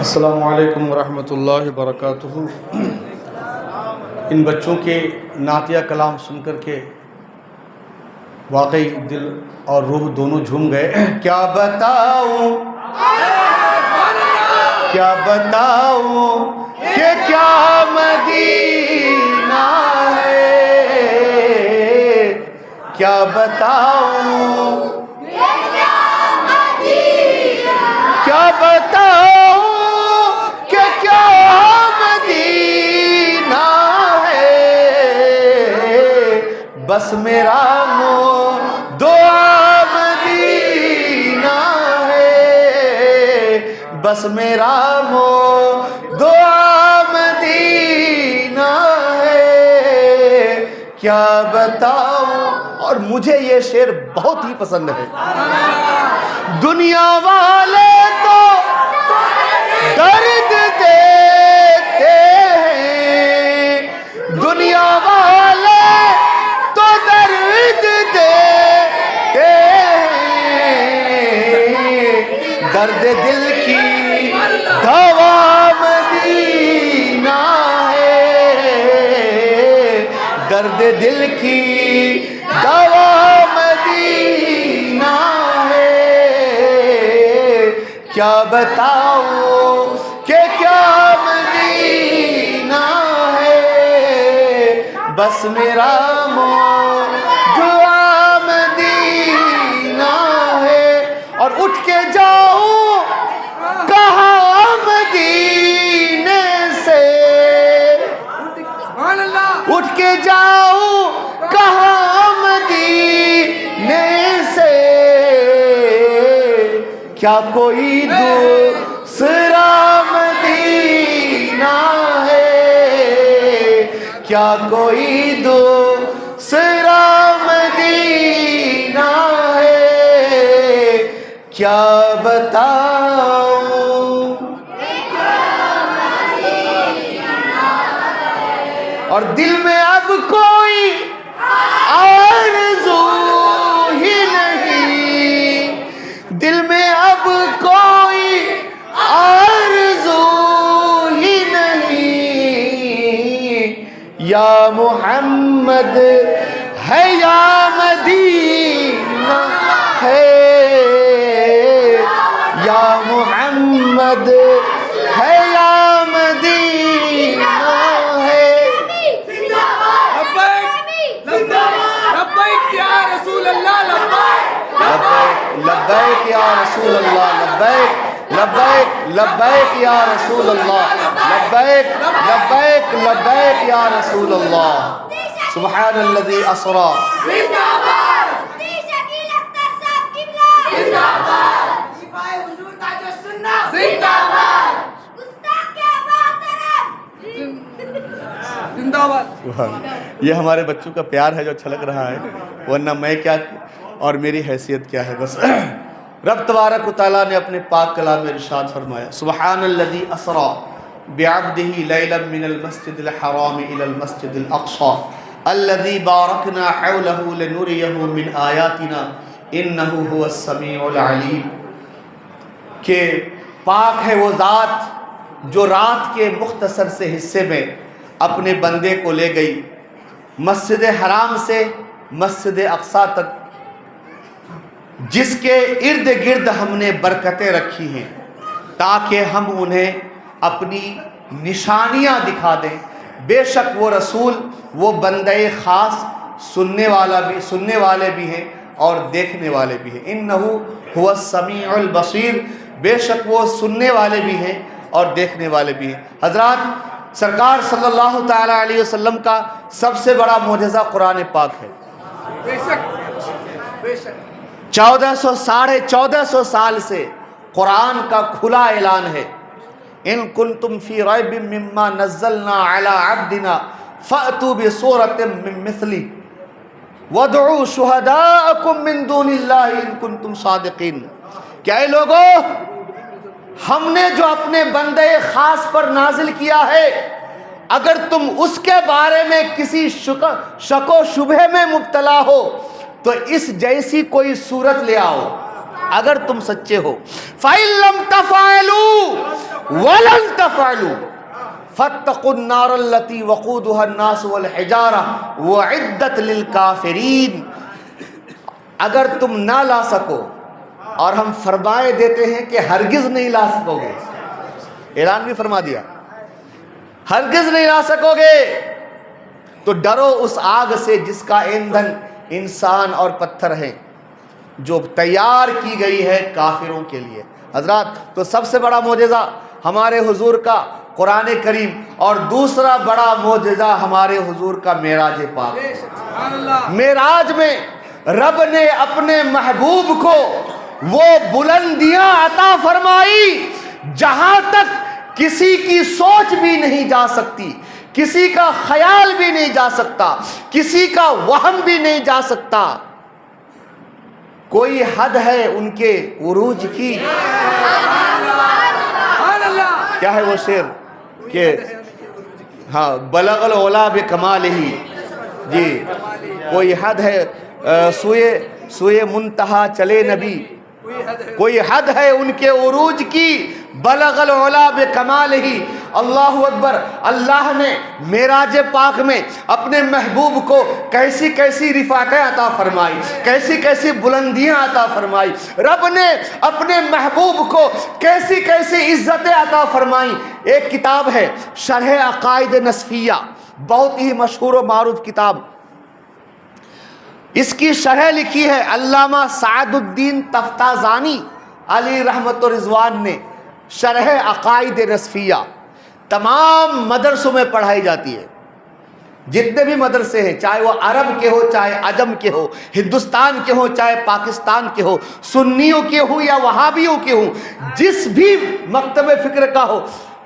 السلام علیکم ورحمۃ اللہ وبرکاتہ۔ ان بچوں کے نعتیہ کلام سن کر کے واقعی دل اور روح دونوں جھوم گئے۔ کیا بتاؤں کہ کیا مدینہ ہے، کیا بتاؤں کہ کیا مدینہ ہے، بس میرا دعا مدینہ ہے، بس میرا دعا مدینہ ہے، کیا بتاؤں۔ اور مجھے یہ شعر بہت ہی پسند ہے۔ دنیا والے تو درد دیتے ہیں، دنیا والے تو درد دیتے ہیں، درد دل کی دوا مدینہ ہے، درد دل کی دوا مدینہ ہے، کیا بتاؤں کہ کیا مدینہ ہے، بس میرا دعا مدینہ ہے۔ اور اٹھ کے جاؤں کہاں مدینے سے، اٹھ کے جاؤں کہاں مدینے سے، کیا کوئی دوسرا مدینہ ہے، کیا کوئی دوسرا مدینہ ہے، کیا بتاؤں۔ اور دل میں اب کوئی آرزو ہی نہیں، دل میں اب کوئی آرزو ہی نہیں، یا محمد ہے یا مدینہ ہے، یا محمد ہے یا مدینہ ہے۔ لبیک یا رسول اللہ، لبیک لبیک لبیک یا رسول اللہ، لبیک لبیک لبیک یا رسول اللہ۔ سبحان الذی اسری۔ یہ ہمارے بچوں کا پیار ہے جو اچھا لگ رہا ہے، ورنہ میں کیا اور میری حیثیت کیا ہے بس۔ رب تبارک و تعالیٰ نے اپنے پاک کلام میں ارشاد فرمایا، سبحان الذی اسری بعبدہ لیلا من المسجد الحرام الی المسجد الاقصی الذی بارکنا حولہ لنریہ من آیاتنا انہ هو السمیع العلیم، کہ پاک ہے وہ ذات جو رات کے مختصر سے حصے میں اپنے بندے کو لے گئی مسجد حرام سے مسجد اقصی تک، جس کے ارد گرد ہم نے برکتیں رکھی ہیں تاکہ ہم انہیں اپنی نشانیاں دکھا دیں۔ بے شک وہ رسول وہ بندے خاص سننے والے بھی ہیں اور دیکھنے والے بھی ہیں۔ انہ هو السمیع البصیر، بے شک وہ سننے والے بھی ہیں اور دیکھنے والے بھی ہیں۔ حضرات، سرکار صلی اللہ تعالی علیہ وسلم کا سب سے بڑا معجزہ قرآن پاک ہے۔ بے شک بے شک 1400 سال سے قرآن کا کھلا اعلان ہے، ان کنتم فی ریب مما نزلنا علی عبدنا فأتوا بسورۃ من مثلہ وادعوا شہداءکم من دون اللہ ان کنتم صادقین۔ کیا اے لوگو، ہم نے جو اپنے بندے خاص پر نازل کیا ہے، اگر تم اس کے بارے میں کسی شک و شبہ میں مبتلا ہو تو اس جیسی کوئی صورت لے آؤ، اگر تم سچے ہو فَإِن لَمْ تَفْعَلُوا وَلَن تَفْعَلُوا فَاتَّقُوا النَّارَ الَّتِي وَقُودُهَا النَّاسُ وَالْحِجَارَةُ وَأُعِدَّتْ لِلْكَافِرِينَ۔ اگر تم نہ لا سکو، اور ہم فرمائے دیتے ہیں کہ ہرگز نہیں لا سکو گے، اعلان بھی فرما دیا ہرگز نہیں لا سکو گے، تو ڈرو اس آگ سے جس کا ایندھن انسان اور پتھر ہے، جو تیار کی گئی ہے کافروں کے لیے۔ حضرات، تو سب سے بڑا معجزہ ہمارے حضور کا قرآن کریم، اور دوسرا بڑا معجزہ ہمارے حضور کا معراج پاک۔ معراج میں رب نے اپنے محبوب کو وہ بلندیاں عطا فرمائی جہاں تک کسی کی سوچ بھی نہیں جا سکتی، کسی کا خیال بھی نہیں جا سکتا، کسی کا وہم بھی نہیں جا سکتا۔ کوئی حد ہے ان کے عروج کی؟ کیا ہے وہ شعر کہ ہاں بلغ العلا بکمالہ، جی کوئی حد ہے سوئے منتہا چلے نبی، کوئی حد ہے ان کے عروج کی، بلغ العلا بکمالہ۔ اللہ اکبر۔ اللہ نے معراج پاک میں اپنے محبوب کو کیسی کیسی رفعتیں عطا فرمائی، کیسی کیسی بلندیاں عطا فرمائی، رب نے اپنے محبوب کو کیسی کیسی عزتیں عطا فرمائی۔ ایک کتاب ہے شرح عقائد نصفیہ، بہت ہی مشہور و معروف کتاب، اس کی شرح لکھی ہے علامہ سعد الدین تفتازانی علی رحمت و رضوان نے۔ شرح عقائد نصفیہ تمام مدرسوں میں پڑھائی جاتی ہے، جتنے بھی مدرسے ہیں، چاہے وہ عرب کے ہو، چاہے عجم کے ہو، ہندوستان کے ہو، چاہے پاکستان کے ہو، سنیوں کے ہو یا وہابیوں کے ہو، جس بھی مکتب فکر کا ہو،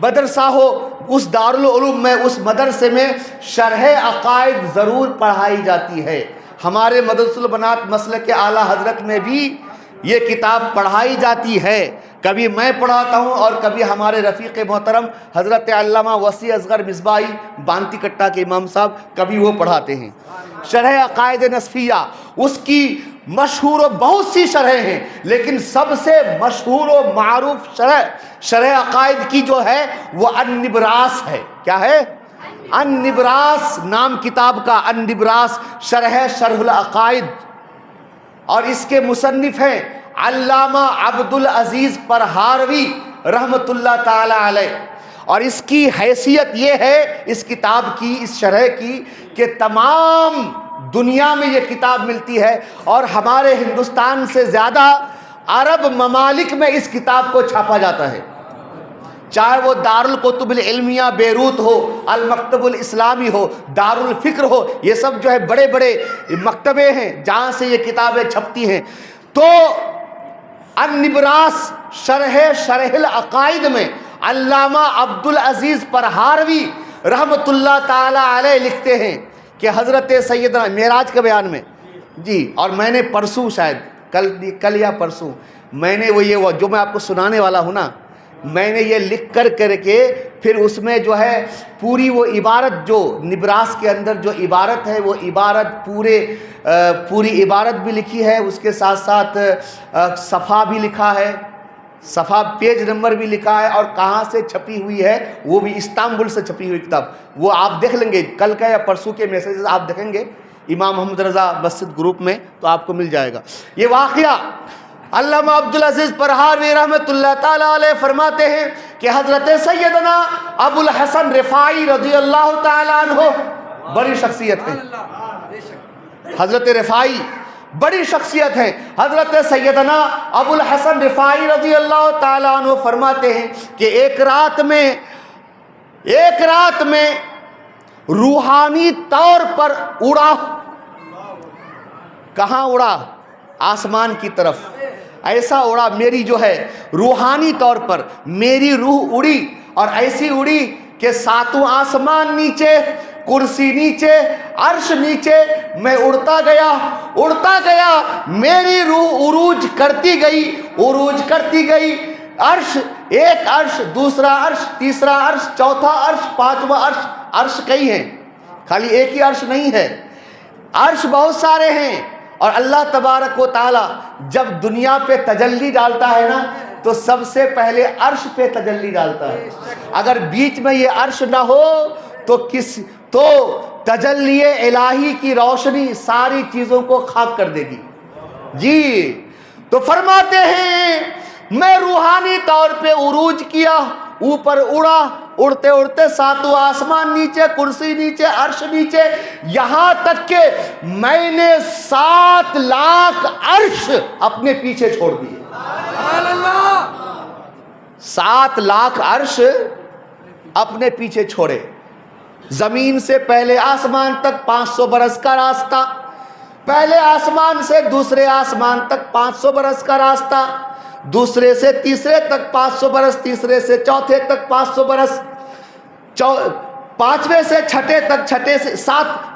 مدرسہ ہو، اس دارالعلوم میں، اس مدرسے میں شرح عقائد ضرور پڑھائی جاتی ہے۔ ہمارے مدرسۃ البنات مسلک اعلیٰ حضرت میں بھی یہ کتاب پڑھائی جاتی ہے، کبھی میں پڑھاتا ہوں اور کبھی ہمارے رفیق محترم حضرت علامہ وسیع اصغر مصباحی بانتی کٹا کے امام صاحب کبھی وہ پڑھاتے ہیں۔ شرح عقائد نصفیہ، اس کی مشہور و بہت سی شرحیں ہیں، لیکن سب سے مشہور و معروف شرح عقائد کی جو ہے وہ النبراس ہے۔ کیا ہے؟ النبراس نام کتاب کا، النبراس شرح العقائد، اور اس کے مصنف ہیں علامہ عبدالعزیز پرہاروی رحمت اللہ تعالی علیہ۔ اور اس کی حیثیت یہ ہے اس کتاب کی، اس شرح کی، کہ تمام دنیا میں یہ کتاب ملتی ہے، اور ہمارے ہندوستان سے زیادہ عرب ممالک میں اس کتاب کو چھاپا جاتا ہے، چاہے وہ دارالکتب العلمیہ بیروت ہو، المکتب الاسلامی ہو، دارالفکر ہو، یہ سب جو ہے بڑے بڑے مکتبے ہیں جہاں سے یہ کتابیں چھپتی ہیں۔ تو النبراس شرح العقائد میں علامہ عبدالعزیز پرہاروی رحمت اللہ تعالی علیہ لکھتے ہیں کہ حضرت سیدنا معراج کے بیان میں، جی، اور میں نے پرسوں، شاید کل یا پرسوں، میں نے وہ جو میں آپ کو سنانے والا ہوں نا، میں نے یہ لکھ کر کے پھر اس میں جو ہے پوری وہ عبارت، جو نبراس کے اندر جو عبارت ہے، وہ عبارت پوری عبارت بھی لکھی ہے، اس کے ساتھ ساتھ صفحہ بھی لکھا ہے، صفحہ پیج نمبر بھی لکھا ہے، اور کہاں سے چھپی ہوئی ہے وہ بھی استنبول سے چھپی ہوئی کتاب، وہ آپ دیکھ لیں گے کل کا یا پرسوں کے میسیجز آپ دیکھیں گے امام محمد رضا مسجد گروپ میں، تو آپ کو مل جائے گا یہ واقعہ۔ علامہ عبدالعزیز پرہاروی رحمت اللہ تعالی علیہ فرماتے ہیں کہ حضرت سیدنا ابو الحسن رفاعی رضی اللہ تعالی عنہ بڑی شخصیت ہے، حضرت رفاعی بڑی شخصیت ہے۔ حضرت سیدنا ابو الحسن رفاعی رضی اللہ تعالی عنہ فرماتے ہیں کہ ایک رات میں روحانی طور پر اڑا۔ کہاں اڑا؟ آسمان کی طرف ایسا اڑا، میری جو ہے روحانی طور پر میری روح اڑی، اور ایسی اڑی کہ ساتوں آسمان نیچے، کرسی نیچے، عرش نیچے، میں اڑتا گیا، میری روح عروج کرتی گئی، عرش، ایک عرش، دوسرا عرش، تیسرا عرش، چوتھا عرش، پانچواں عرش، عرش کئی ہیں، خالی ایک ہی عرش نہیں ہے، عرش بہت سارے ہیں، اور اللہ تبارک و تعالی جب دنیا پہ تجلی ڈالتا ہے نا تو سب سے پہلے عرش پہ تجلی ڈالتا ہے. اگر بیچ میں یہ عرش نہ ہو تو تجلی الہی کی روشنی ساری چیزوں کو خاک کر دے گی. جی تو فرماتے ہیں میں روحانی طور پہ عروج کیا، اوپر اڑا، اڑتے اڑتے ساتوں آسمان نیچے، کرسی نیچے، عرش نیچے، یہاں تک کہ میں نے 7 لاکھ عرش اپنے پیچھے چھوڑ دیے. 7 لاکھ عرش اپنے پیچھے چھوڑے. زمین سے پہلے آسمان تک 500 برس کا راستہ، پہلے آسمان سے دوسرے آسمان تک 500 برس کا راستہ، دوسرے سے تیسرے تک 500 برس، تیسرے سے چوتھے تک 500 برس، پانچویں سے چھٹے تک، چھٹے سے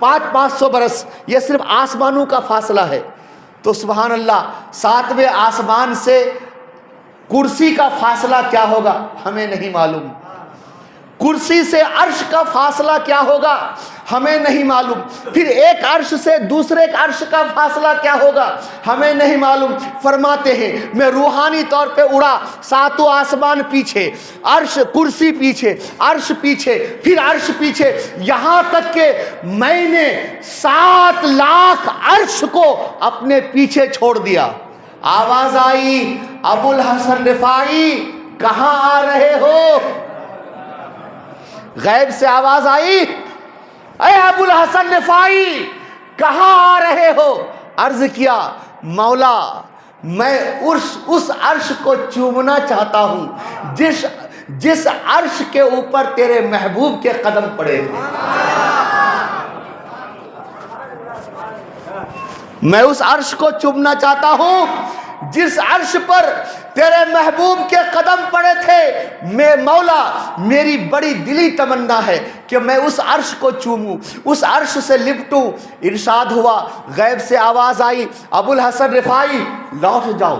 500 برس. یہ صرف آسمانوں کا فاصلہ ہے. تو سبحان اللہ، 7ویں آسمان سے کرسی کا فاصلہ کیا ہوگا ہمیں نہیں معلوم. کرسی سے عرش کا فاصلہ کیا ہوگا ہمیں نہیں معلوم. پھر ایک عرش سے دوسرے عرش کا فاصلہ کیا ہوگا ہمیں نہیں معلوم. فرماتے ہیں میں روحانی طور پہ اڑا، 7 آسمان پیچھے، عرش، کرسی پیچھے، عرش پیچھے، پھر عرش پیچھے، یہاں تک کہ میں نے 7 لاکھ عرش کو اپنے پیچھے چھوڑ دیا. آواز آئی، ابو الحسن رفاعی کہاں آ رہے ہو؟ غیب سے آواز آئی، اے ابو الحسن رفاعی کہاں آ رہے ہو؟ عرض کیا مولا میں اس عرش کو چومنا چاہتا ہوں جس عرش کے اوپر تیرے محبوب کے قدم پڑے تھے. میں اس عرش کو چومنا چاہتا ہوں جس عرش پر تیرے محبوب کے قدم پڑے تھے. میں مولا میری بڑی دلی تمنا ہے کہ میں اس عرش کو چوموں، اس عرش سے لپٹوں. ارشاد ہوا، غیب سے آواز آئی، ابو الحسن رفاعی لوٹ جاؤ،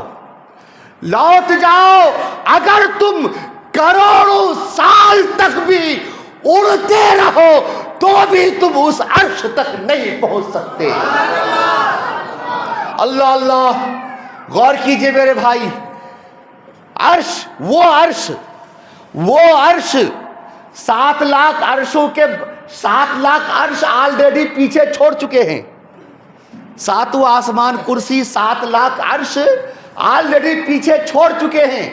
لوٹ جاؤ. اگر تم کروڑوں سال تک بھی اڑتے رہو تو بھی تم اس عرش تک نہیں پہنچ سکتے. اللہ اللہ، غور کیجئے میرے بھائی. عرش، وہ عرش 7 لاکھ عرشوں کے 7 لاکھ عرش آلریڈی پیچھے چھوڑ چکے ہیں. 7 آسمان، کرسی، 7 لاکھ عرش آلریڈی پیچھے چھوڑ چکے ہیں.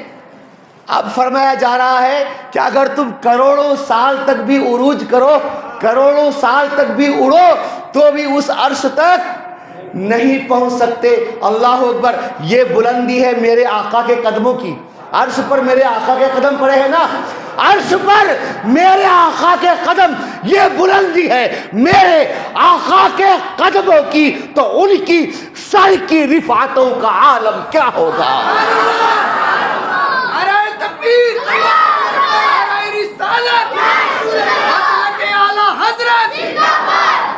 اب فرمایا جا رہا ہے کہ اگر تم کروڑوں سال تک بھی عروج کرو، کروڑوں سال تک بھی اڑو تو بھی اس عرش تک نہیں پہنچ سکتے. اللہ اکبر. یہ بلندی ہے میرے آقا کے قدموں کی. عرش پر میرے آقا کے قدم پڑے ہیں نا، عرش پر میرے آقا کے قدم، یہ بلندی ہے میرے آقا کے قدموں کی، تو ان کی سر کی رفعتوں کا عالم کیا ہوگا.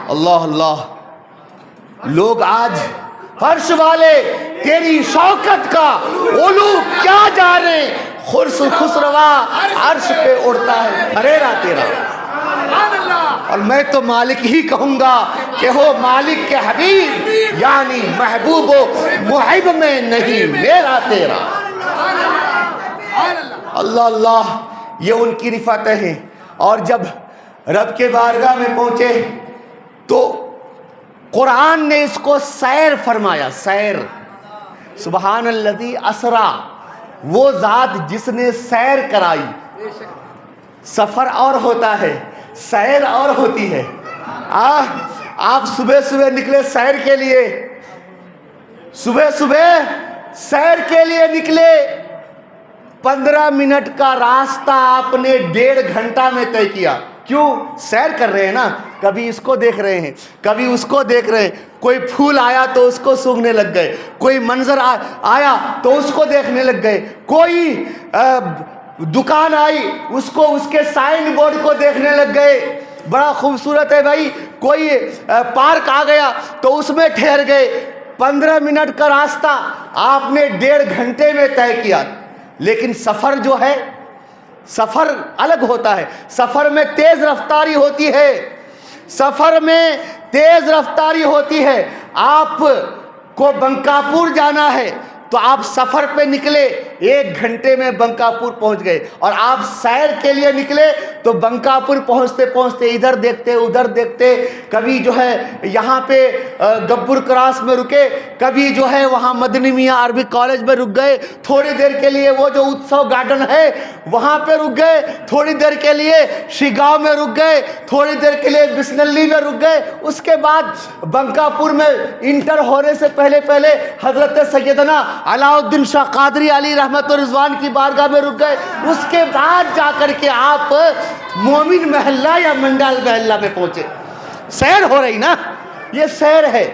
اللہ اللہ. لوگ آج فرش والے تیری شوکت کا علو کیا جانے، خسروا عرش پہ اڑتا ہے پھریرا تیرا. اور میں تو مالک ہی کہوں گا کہ ہو مالک کے حبیب، یعنی محبوب و محب میں نہیں میرا تیرا. اللہ اللہ. یہ ان کی رفعتیں ہیں. اور جب رب کے بارگاہ میں پہنچے تو قرآن نے اس کو سیر فرمایا. سیر. سبحان الذی اسرا، وہ ذات جس نے سیر کرائی. سفر اور ہوتا ہے، سیر اور ہوتی ہے. آپ صبح صبح نکلے سیر کے لیے، صبح صبح سیر کے لیے نکلے، 15 منٹ کا راستہ آپ نے 1.5 گھنٹہ میں طے کیا. کیوں؟ سیر کر رہے ہیں نا. کبھی اس کو دیکھ رہے ہیں، کبھی اس کو دیکھ رہے ہیں. کوئی پھول آیا تو اس کو سونگھنے لگ گئے، کوئی منظر آیا تو اس کو دیکھنے لگ گئے، کوئی دکان آئی اس کو، اس کے سائن بورڈ کو دیکھنے لگ گئے، بڑا خوبصورت ہے بھائی. کوئی پارک آ گیا تو اس میں ٹھہر گئے. 15 منٹ کا راستہ آپ نے 1.5 گھنٹے میں طے کیا. لیکن سفر جو ہے، سفر الگ ہوتا ہے. سفر میں تیز رفتاری ہوتی ہے، سفر میں تیز رفتاری ہوتی ہے. آپ کو بنکاپور جانا ہے تو آپ سفر پہ نکلے 1 گھنٹے میں بنکاپور پہنچ گئے، اور آپ سیر کے لیے نکلے تو بنکاپور پہنچتے پہنچتے ادھر دیکھتے ادھر دیکھتے، کبھی جو ہے یہاں پہ گبر کراس میں رکے، کبھی جو ہے وہاں مدنی میاں عربی کالج میں رک گئے، تھوڑی دیر کے لیے وہ جو اتسو گارڈن ہے وہاں پہ رک گئے، تھوڑی دیر کے لیے شیگاؤں میں رک گئے، تھوڑی دیر کے لیے بسنلی میں رک گئے، اس کے بعد بنکاپور میں انٹر ہونے سے پہلے حضرت سیدنا علاء الدین شاہ قادری علی رحمت و رضوان کی بارگاہ میں رک گئے، اس کے بعد جا کر کے آپ مومن محلہ یا منڈال محلہ میں پہنچے۔ سیر ہو رہی نا، یہ سیر ہے۔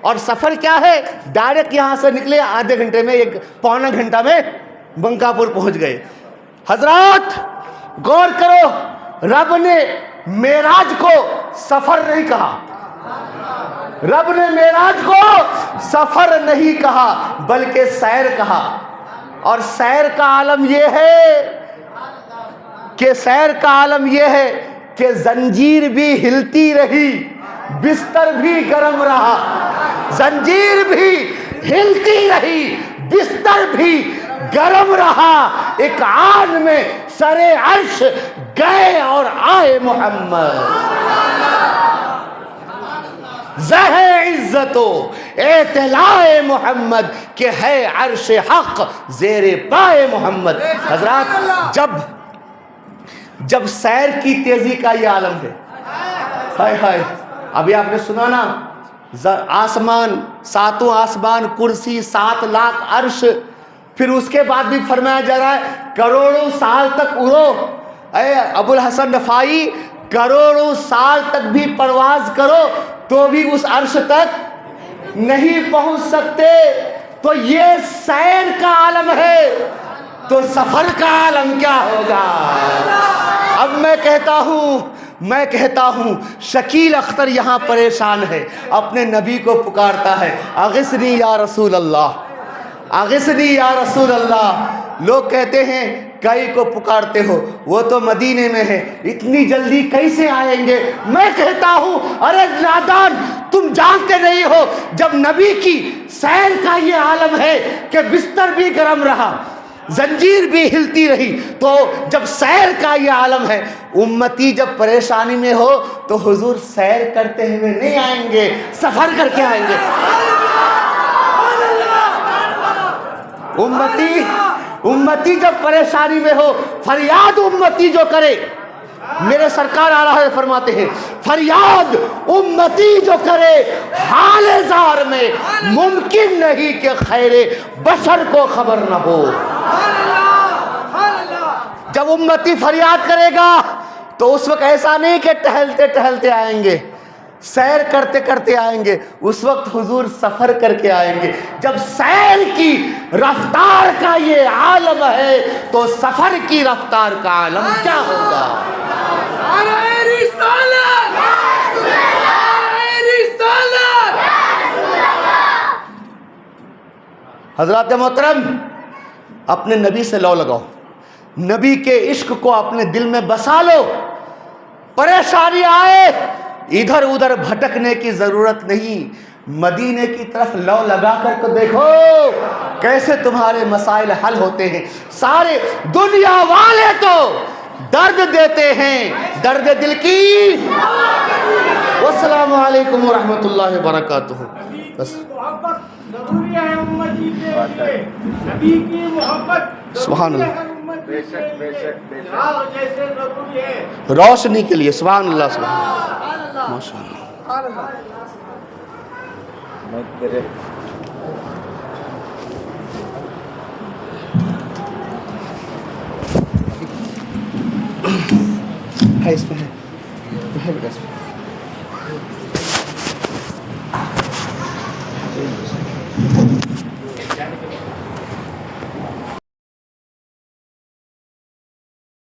اور سفر کیا ہے؟ ڈائریکٹ یہاں سے نکلے، آدھے گھنٹے میں 1.25 گھنٹہ میں بنکاپور پہنچ گئے۔ حضرات غور کرو، رب نے معراج کو سفر نہیں کہا، رب نے معراج کو سفر نہیں کہا بلکہ سیر کہا۔ اور سیر کا عالم یہ ہے کہ زنجیر بھی ہلتی رہی، بستر بھی گرم رہا، زنجیر بھی ہلتی رہی، بستر بھی گرم رہا، ایک آن میں سرے عرش گئے اور آئے محمد۔ زہ عزت و اطلاع محمد کہ ہے عرش حق زیر پائے محمد۔ حضرات جب سیر کی تیزی کا یہ عالم ہے، ہائے ہائے، ابھی آپ نے سنا نا، آسمان، 7واں آسمان، کرسی، 7 لاکھ عرش، پھر اس کے بعد بھی فرمایا جا رہا ہے کروڑوں سال تک اڑو، اے ابو الحسن رفاعی، کروڑوں سال تک بھی پرواز کرو تو بھی اس عرش تک نہیں پہنچ سکتے۔ تو یہ سیر کا عالم ہے، تو سفر کا عالم کیا ہوگا؟ اب میں کہتا ہوں شکیل اختر یہاں پریشان ہے، اپنے نبی کو پکارتا ہے، اغثنی یا رسول اللہ، اغثنی یا رسول اللہ۔ لوگ کہتے ہیں کئی کو پکارتے ہو، وہ تو مدینے میں ہے، اتنی جلدی کیسے آئیں گے؟ میں کہتا ہوں ارے نادان، تم جانتے نہیں ہو جب نبی کی سیر کا یہ عالم ہے کہ بستر بھی گرم رہا، زنجیر بھی ہلتی رہی، تو جب سیر کا یہ عالم ہے، امتی جب پریشانی میں ہو تو حضور سیر کرتے ہوئے نہیں آئیں گے، سفر کر کے آئیں گے۔ امتی جب پریشانی میں ہو، فریاد امتی جو کرے، میرے سرکار آ رہا ہے فرماتے ہیں فریاد امتی جو کرے حال زار میں، ممکن نہیں کہ خیر بشر کو خبر نہ ہو۔ جب امتی فریاد کرے گا تو اس وقت ایسا نہیں کہ ٹہلتے ٹہلتے آئیں گے، سیر کرتے کرتے آئیں گے، اس وقت حضور سفر کر کے آئیں گے۔ جب سیر کی رفتار کا یہ عالم ہے تو سفر کی رفتار کا عالم کیا ہوگا؟ حضرات محترم، اپنے نبی سے لو لگاؤ، نبی کے عشق کو اپنے دل میں بسا لو۔ پریشانی آئے ادھر ادھر بھٹکنے کی ضرورت نہیں، مدینے کی طرف لو لگا کر تو دیکھو کیسے تمہارے مسائل حل ہوتے ہیں۔ سارے دنیا والے تو درد دیتے ہیں، درد دل کی۔ والسلام علیکم ورحمۃ اللہ وبرکاتہ۔ بس ضروری ہے امتی کے لیے، نبی کی محبت سبحان اللہ، بے شک بے شک بے شک جیسے ضروری ہے روشنی کے لیے۔ سبحان اللہ، سبحان اللہ، ماشاء اللہ۔ ہے اس میں ہے بیٹا اس میں۔